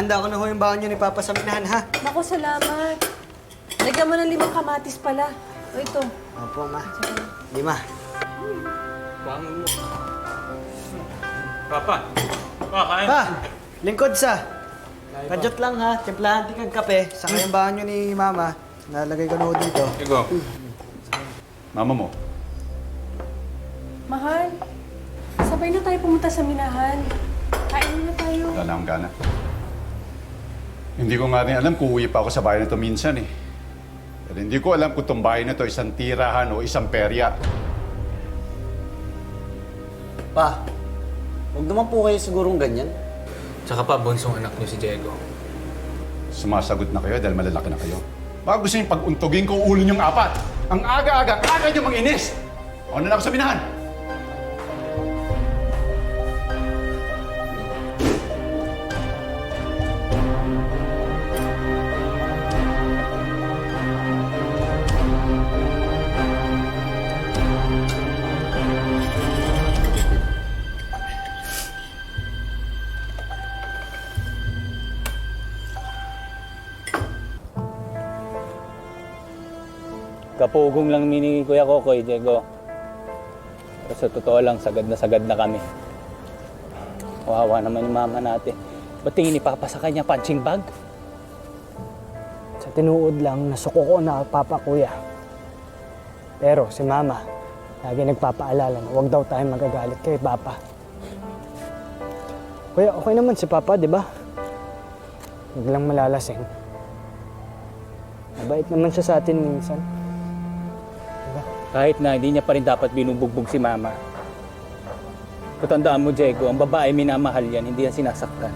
Ihanda ko na ho yung baon nyo ni Papa sa minahan, ha? Naku, salamat. Lagyan mo ng 5 kamatis pala. O ito. Opo, ma. 5. Bangon mo. Papa. Pa, kain. Pa, lingkod sa. Kadyot lang, ha? Timplahan kag kape. Saka yung baon nyo ni Mama. Nalagay ko na ho dito. Ikaw. Mama mo, Mahal, sabay na tayo pumunta sa minahan. Kain na tayo. wala na akong gana. Hindi ko nga rin alam kung uwi pa ako sa bahay na ito minsan eh. Pero hindi ko alam kung itong bahay na ito isang tirahan o isang perya. Pa, huwag naman po kayo sigurong ganyan. Tsaka pa, bunsong anak niyo si Diego. Sumasagot na kayo dahil malalaki na kayo. Baka gusto niyong pag-untugin ko ulo niyong 4. Ang aga-aga niyo mag-inis! Ako na lang ako sa minahan! Kapugong lang mini Kuya Kokoy, Diego. Pero sa totoo lang, sagad na kami. Kawawa naman yung mama natin. Ba't tingin ni Papa sa kanya punching bag? Sa tinuod lang, nasuko ko na Papa, Kuya. Pero si Mama, lagi nagpapaalala na huwag daw tayo magagalit kay Papa. Kuya, okay naman si Papa, di ba? Huwag lang malalasing. Mabait naman siya sa atin minsan. Kahit na hindi niya pa rin dapat binubugbog si Mama. Patandaan mo, Diego, ang babae minamahal yan, hindi yan sinasaktan.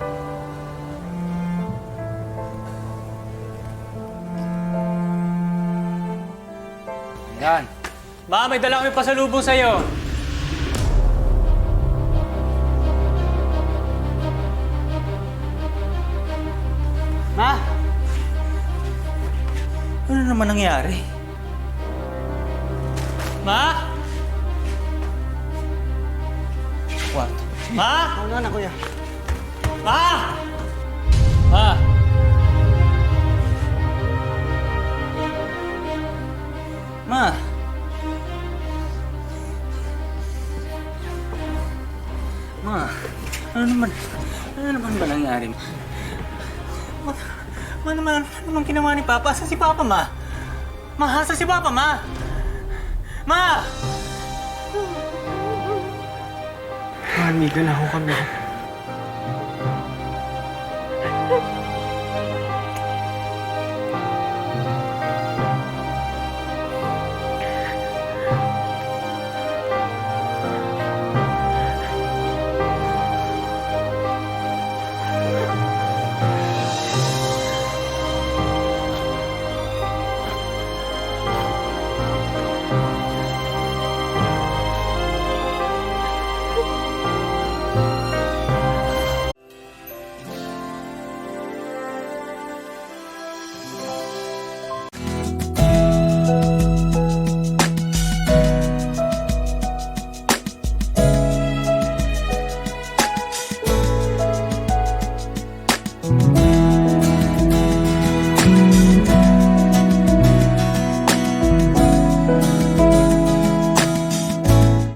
Yan. Ma, may dala kami pasalubong sa'yo. Ma! Ano naman nangyari? Ma? What? Ma? Ano na, Kuya? Ma? Ma? Ma? Ma? Ano naman ba nangyari? Ano naman ginawa ni Papa? Sa si Papa, Ma? Ma, sa si Papa, Ma? Ma! Mamiga na ho kami.